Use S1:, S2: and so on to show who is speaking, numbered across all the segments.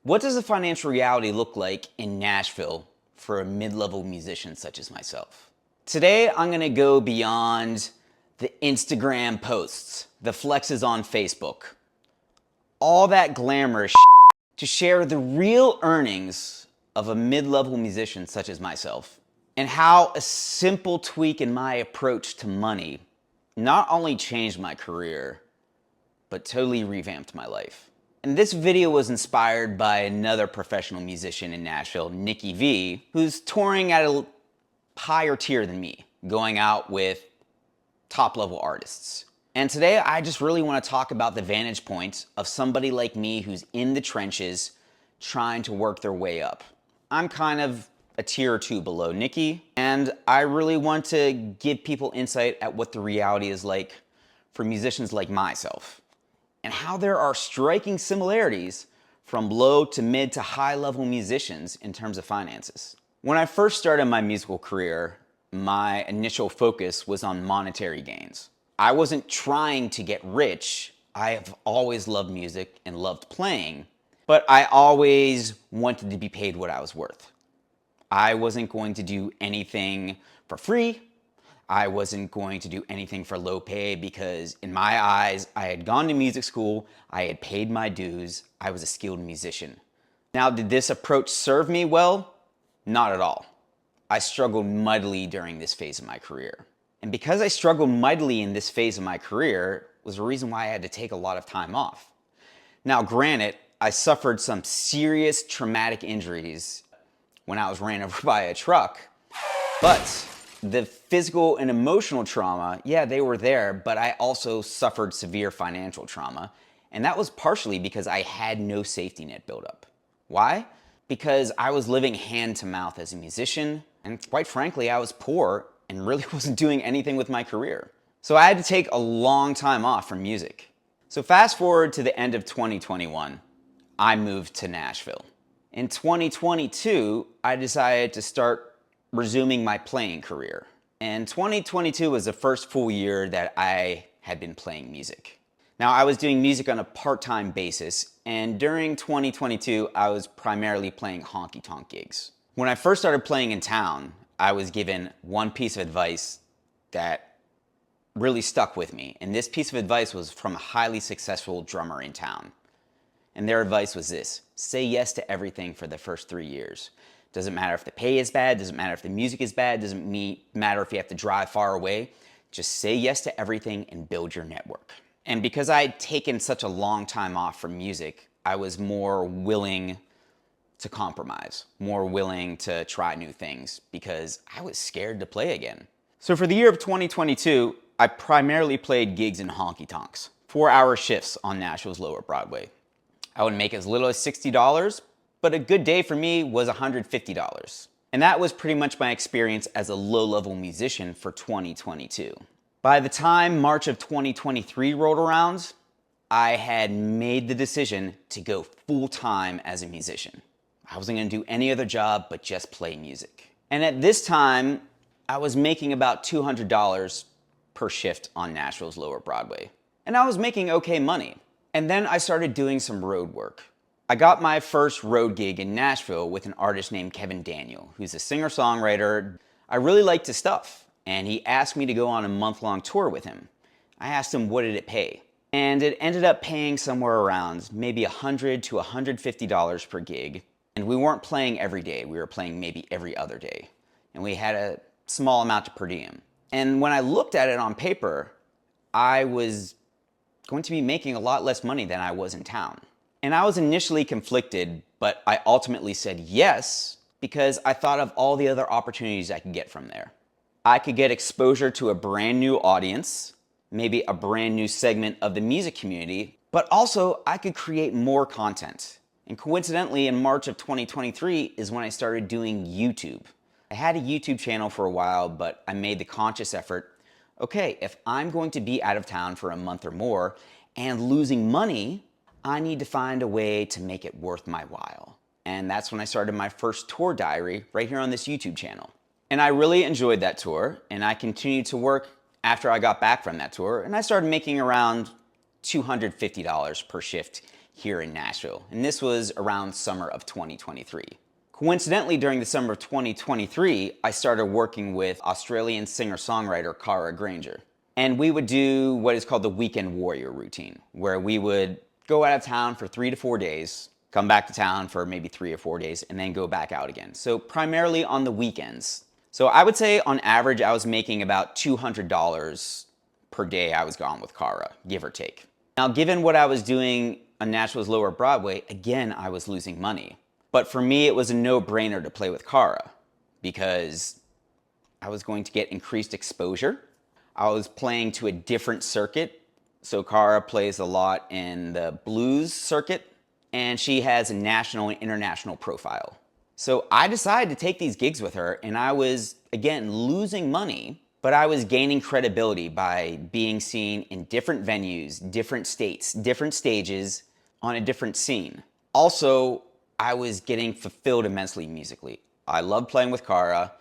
S1: What does the financial reality look like in Nashville for a mid-level musician such as myself? Today, I'm gonna go beyond the Instagram posts, the flexes on Facebook, all that glamorous to share the real earnings of a mid-level musician such as myself, and how a simple tweak in my approach to money not only changed my career, but totally revamped my life. And this video was inspired by another professional musician in Nashville, Nikki V, who's touring at a higher tier than me, going out with top-level artists. And today, I just really want to talk about the vantage point of somebody like me who's in the trenches trying to work their way up. I'm kind of a tier or two below Nikki, and I really want to give people insight at what the reality is like for musicians like myself, and how there are striking similarities from low to mid to high level musicians in terms of finances. When I first started my musical career, my initial focus was on monetary gains. I wasn't trying to get rich. I have always loved music and loved playing, but I always wanted to be paid what I was worth. I wasn't going to do anything for free. I wasn't going to do anything for low pay because in my eyes, I had gone to music school, I had paid my dues, I was a skilled musician. Now, did this approach serve me well? Not at all. I struggled mightily during this phase of my career. And because I struggled mightily in this phase of my career was the reason why I had to take a lot of time off. Now, granted, I suffered some serious traumatic injuries when I was ran over by a truck, but the physical and emotional trauma, yeah, they were there, but I also suffered severe financial trauma. And that was partially because I had no safety net built up. Why? Because I was living hand to mouth as a musician, and quite frankly, I was poor and really wasn't doing anything with my career. So I had to take a long time off from music. So fast forward to the end of 2021, I moved to Nashville. In 2022, I decided to start resuming my playing career. And 2022 was the first full year that I had been playing music. Now, I was doing music on a part-time basis, and during 2022, I was primarily playing honky-tonk gigs. When I first started playing in town, I was given one piece of advice that really stuck with me, and this piece of advice was from a highly successful drummer in town. And their advice was this: say yes to everything for the first 3 years. Doesn't matter if the pay is bad, doesn't matter if the music is bad, doesn't matter if you have to drive far away. Just say yes to everything and build your network. And because I had taken such a long time off from music, I was more willing to compromise, more willing to try new things because I was scared to play again. So for the year of 2022, I primarily played gigs in honky tonks, 4-hour shifts on Nashville's Lower Broadway. I would make as little as $60, but a good day for me was $150. And that was pretty much my experience as a low-level musician for 2022. By the time March of 2023 rolled around, I had made the decision to go full-time as a musician. I wasn't gonna do any other job but just play music. And at this time, I was making about $200 per shift on Nashville's Lower Broadway. And I was making okay money. And then I started doing some road work. I got my first road gig in Nashville with an artist named Kevin Daniel, who's a singer-songwriter. I really liked his stuff, and he asked me to go on a month-long tour with him. I asked him, what did it pay? And it ended up paying somewhere around maybe $100 to $150 per gig. And we weren't playing every day, we were playing maybe every other day. And we had a small amount of per diem. And when I looked at it on paper, I was going to be making a lot less money than I was in town. And I was initially conflicted, but I ultimately said yes because I thought of all the other opportunities I could get from there. I could get exposure to a brand new audience, maybe a brand new segment of the music community, but also I could create more content. And coincidentally, in March of 2023 is when I started doing YouTube. I had a YouTube channel for a while, but I made the conscious effort, okay, if I'm going to be out of town for a month or more and losing money, I need to find a way to make it worth my while. And that's when I started my first tour diary right here on this YouTube channel. And I really enjoyed that tour, and I continued to work after I got back from that tour, and I started making around $250 per shift here in Nashville. And this was around summer of 2023. Coincidentally, during the summer of 2023, I started working with Australian singer-songwriter Grainger. And we would do what is called the Weekend Warrior routine, where we would go out of town for 3 to 4 days, come back to town for maybe 3 or 4 days, and then go back out again. So primarily on the weekends. So I would say on average, I was making about $200 per day I was gone with Cara, give or take. Now, given what I was doing on Nashville's Lower Broadway, again, I was losing money. But for me, it was a no-brainer to play with Cara because I was going to get increased exposure. I was playing to a different circuit. So Cara plays a lot in the blues circuit, and she has a national and international profile. So I decided to take these gigs with her, and I was, again, losing money, but I was gaining credibility by being seen in different venues, different states, different stages, on a different scene. Also, I was getting fulfilled immensely musically. I loved playing with Cara,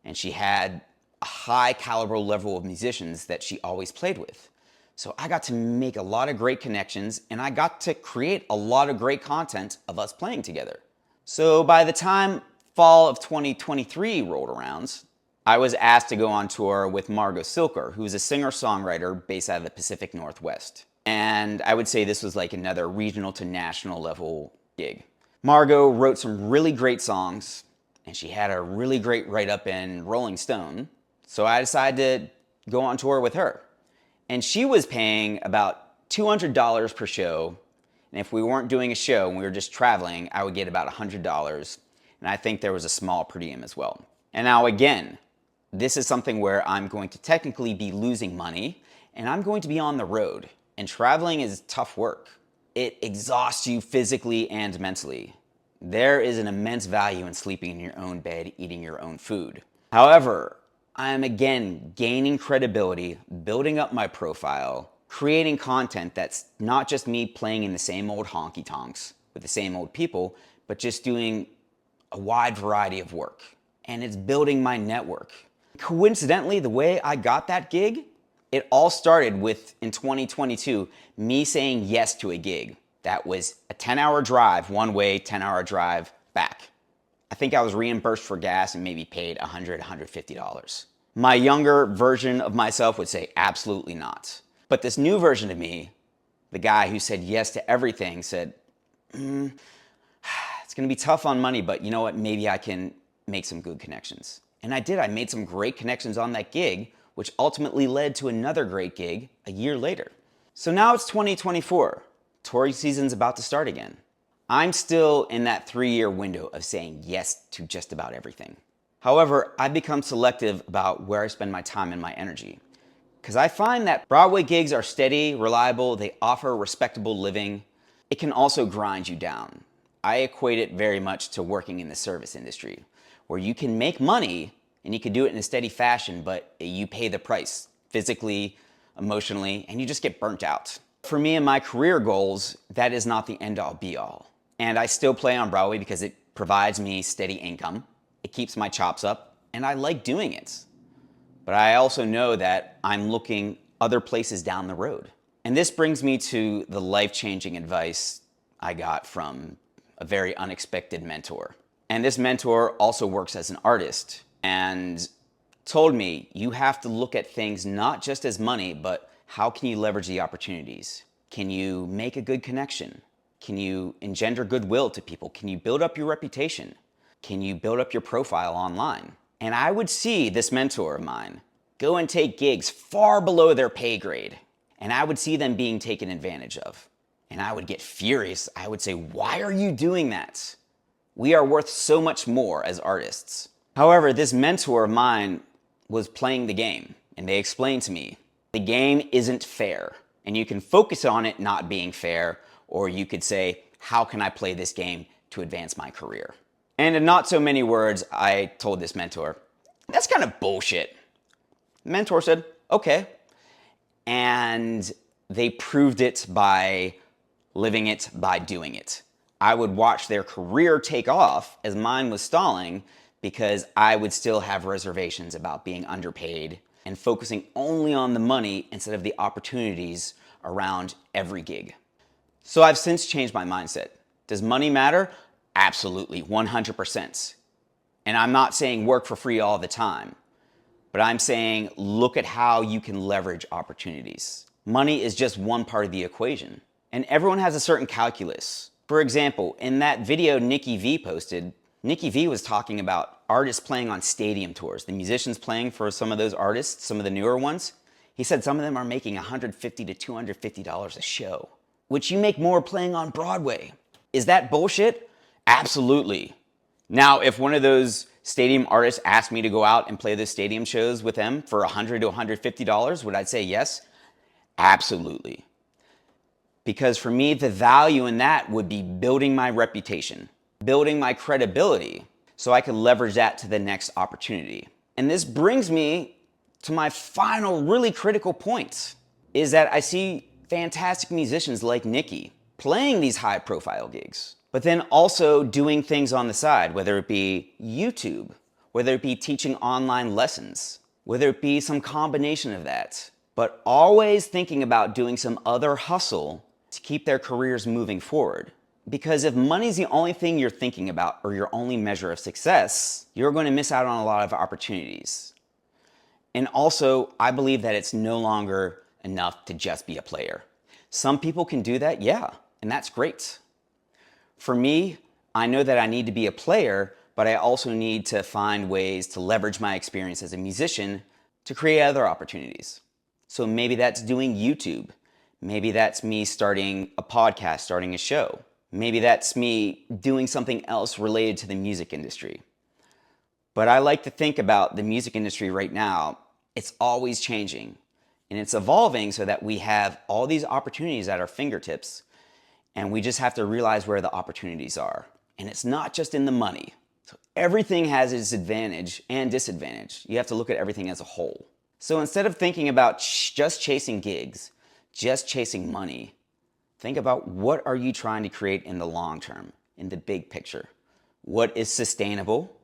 S1: and she had a high caliber level of musicians that she always played with. So I got to make a lot of great connections, and I got to create a lot of great content of us playing together. So by the time fall of 2023 rolled around, I was asked to go on tour with Margo Cilker, who's a singer-songwriter based out of the Pacific Northwest. And I would say this was like another regional to national level gig. Margo wrote some really great songs, and she had a really great write-up in Rolling Stone. So I decided to go on tour with her. And she was paying about $200 per show. And if we weren't doing a show and we were just traveling, I would get about $100. And I think there was a small per diem as well. And now again, this is something where I'm going to technically be losing money, and I'm going to be on the road. And traveling is tough work. It exhausts you physically and mentally. There is an immense value in sleeping in your own bed, eating your own food. However, I am again gaining credibility, building up my profile, creating content that's not just me playing in the same old honky tonks with the same old people, but just doing a wide variety of work. And it's building my network. Coincidentally, the way I got that gig, it all started with, in 2022, me saying yes to a gig. That was a 10-hour drive one way, 10-hour drive back. I think I was reimbursed for gas and maybe paid $100, $150. My younger version of myself would say absolutely not. But this new version of me, the guy who said yes to everything, said, it's gonna be tough on money, but you know what, maybe I can make some good connections. And I did, I made some great connections on that gig, which ultimately led to another great gig a year later. So now it's 2024. Touring season's about to start again. I'm still in that 3-year window of saying yes to just about everything. However, I've become selective about where I spend my time and my energy. Because I find that Broadway gigs are steady, reliable, they offer respectable living. It can also grind you down. I equate it very much to working in the service industry, where you can make money and you can do it in a steady fashion, but you pay the price physically, emotionally, and you just get burnt out. For me and my career goals, that is not the end-all be-all. And I still play on Broadway because it provides me steady income, it keeps my chops up, and I like doing it. But I also know that I'm looking other places down the road. And this brings me to the life-changing advice I got from a very unexpected mentor. And this mentor also works as an artist and told me, you have to look at things not just as money, but how can you leverage the opportunities? Can you make a good connection? Can you engender goodwill to people? Can you build up your reputation? Can you build up your profile online? And I would see this mentor of mine go and take gigs far below their pay grade. And I would see them being taken advantage of. And I would get furious. I would say, why are you doing that? We are worth so much more as artists. However, this mentor of mine was playing the game. And they explained to me, the game isn't fair. And you can focus on it not being fair, or you could say, how can I play this game to advance my career? And in not so many words, I told this mentor, that's kind of bullshit. The mentor said, okay. And they proved it by living it, by doing it. I would watch their career take off as mine was stalling because I would still have reservations about being underpaid and focusing only on the money instead of the opportunities around every gig. So I've since changed my mindset. Does money matter? Absolutely, 100%. And I'm not saying work for free all the time, but I'm saying look at how you can leverage opportunities. Money is just one part of the equation, and everyone has a certain calculus. For example, in that video Nikki V posted, Nikki V was talking about artists playing on stadium tours, the musicians playing for some of those artists, some of the newer ones. He said some of them are making $150 to $250 a show, which you make more playing on Broadway. Is that bullshit? Absolutely. Now, if one of those stadium artists asked me to go out and play those stadium shows with them for $100 to $150, would I say yes? Absolutely. Because for me, the value in that would be building my reputation, building my credibility, so I could leverage that to the next opportunity. And this brings me to my final really critical point, is that I see fantastic musicians like Nikki playing these high profile gigs, but then also doing things on the side, whether it be YouTube, whether it be teaching online lessons, whether it be some combination of that, but always thinking about doing some other hustle to keep their careers moving forward. Because if money's the only thing you're thinking about or your only measure of success, you're going to miss out on a lot of opportunities. And also, I believe that it's no longer enough to just be a player. Some people can do that, yeah, and that's great. For me, I know that I need to be a player, but I also need to find ways to leverage my experience as a musician to create other opportunities. So maybe that's doing YouTube. Maybe that's me starting a podcast, starting a show. Maybe that's me doing something else related to the music industry. But I like to think about the music industry right now. It's always changing and it's evolving so that we have all these opportunities at our fingertips, and we just have to realize where the opportunities are. And it's not just in the money. So everything has its advantage and disadvantage. You have to look at everything as a whole. So instead of thinking about just chasing gigs, just chasing money, think about what are you trying to create in the long term, in the big picture. What is sustainable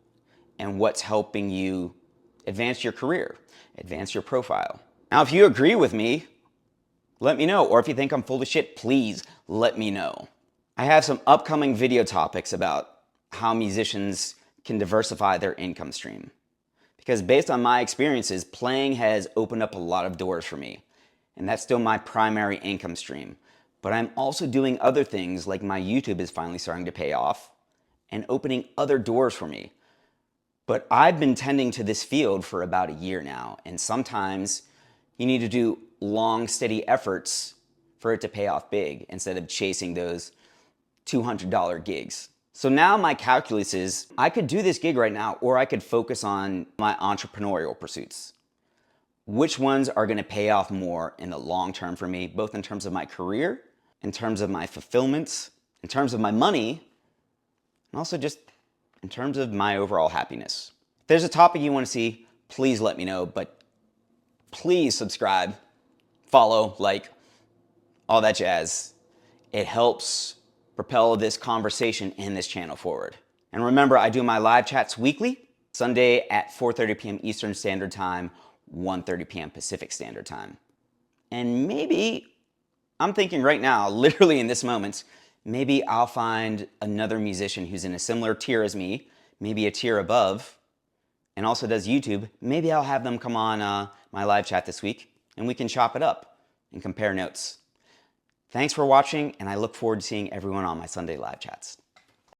S1: and what's helping you advance your career, advance your profile. Now, if you agree with me, let me know. Or if you think I'm full of shit, please let me know. I have some upcoming video topics about how musicians can diversify their income stream. Because based on my experiences, playing has opened up a lot of doors for me. And that's still my primary income stream. But I'm also doing other things, like my YouTube is finally starting to pay off and opening other doors for me. But I've been tending to this field for about a year now, and sometimes you need to do long, steady efforts for it to pay off big instead of chasing those $200 gigs. So now my calculus is I could do this gig right now, or I could focus on my entrepreneurial pursuits. Which ones are going to pay off more in the long term for me, both in terms of my career, in terms of my fulfillment, in terms of my money, and also just in terms of my overall happiness. If there's a topic you want to see, please let me know, but please subscribe, follow, like, all that jazz. It helps propel this conversation and this channel forward. And remember, I do my live chats weekly, Sunday at 4:30 p.m. Eastern Standard Time, 1:30 p.m. Pacific Standard Time. And maybe, I'm thinking right now, literally in this moment, maybe I'll find another musician who's in a similar tier as me, maybe a tier above, and also does YouTube. Maybe I'll have them come on my live chat this week, and we can chop it up and compare notes. Thanks for watching, and I look forward to seeing everyone on my Sunday live chats.